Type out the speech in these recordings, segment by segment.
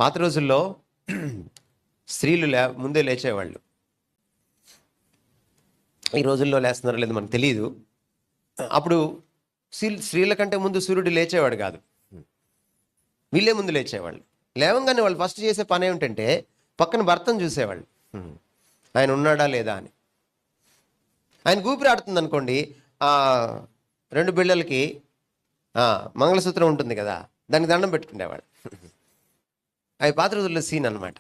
పాత రోజుల్లో స్త్రీలు ముందే లేచేవాళ్ళు. ఈ రోజుల్లో లేస్తున్నారో లేదో మనకు తెలియదు. అప్పుడు స్త్రీల కంటే ముందు సూర్యుడు లేచేవాడు కాదు, వీళ్ళే ముందు లేచేవాళ్ళు. లేవంగానే వాళ్ళు ఫస్ట్ చేసే పని ఏమిటంటే పక్కన భర్తను చూసేవాళ్ళు, ఆయన ఉన్నాడా లేదా అని. ఆయన ఊపిరి ఆడుతుంది అనుకోండి, ఆ 2 బిళ్ళలకి మంగళసూత్రం ఉంటుంది కదా, దానికి దండం పెట్టుకునేవాడు. అవి పాత రోజుల్లో సీన్ అనమాట.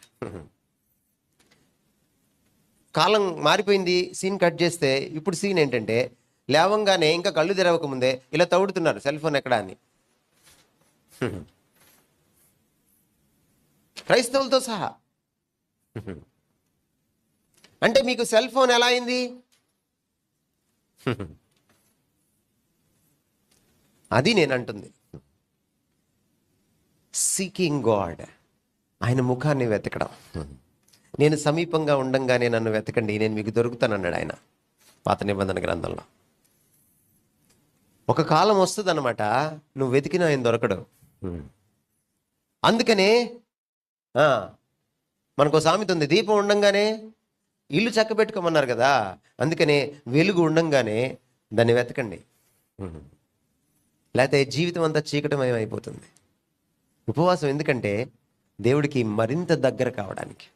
కాలం మారిపోయింది, సీన్ కట్ చేస్తే ఇప్పుడు సీన్ ఏంటంటే లేవంగానే ఇంకా కళ్ళు తెరవక ముందే ఇలా తౌడుతున్నారు సెల్ ఫోన్ ఎక్కడా అని, క్రైస్తవులతో సహా. అంటే మీకు సెల్ ఫోన్ ఎలా అయింది? అది నేను అంటుంది. సీకింగ్ గాడ్, ఆయన ముఖాన్ని వెతకడం. నేను సమీపంగా ఉండంగానే నన్ను వెతకండి, నేను మీకు దొరుకుతానన్నాడు ఆయన పాత నిబంధన గ్రంథంలో. ఒక కాలం వస్తుంది అనమాట, నువ్వు వెతికినా ఆయన దొరకడు. అందుకనే మనకు సామెత ఉంది, దీపం ఉండంగానే ఇల్లు చక్క పెట్టుకోమన్నారు కదా. అందుకనే వెలుగు ఉండంగానే దాన్ని వెతకండి, లేకపోతే జీవితం అంతా చీకటమయం అయిపోతుంది. ఉపవాసం ఎందుకంటే దేవుడికి మరింత దగ్గర కావడానికి.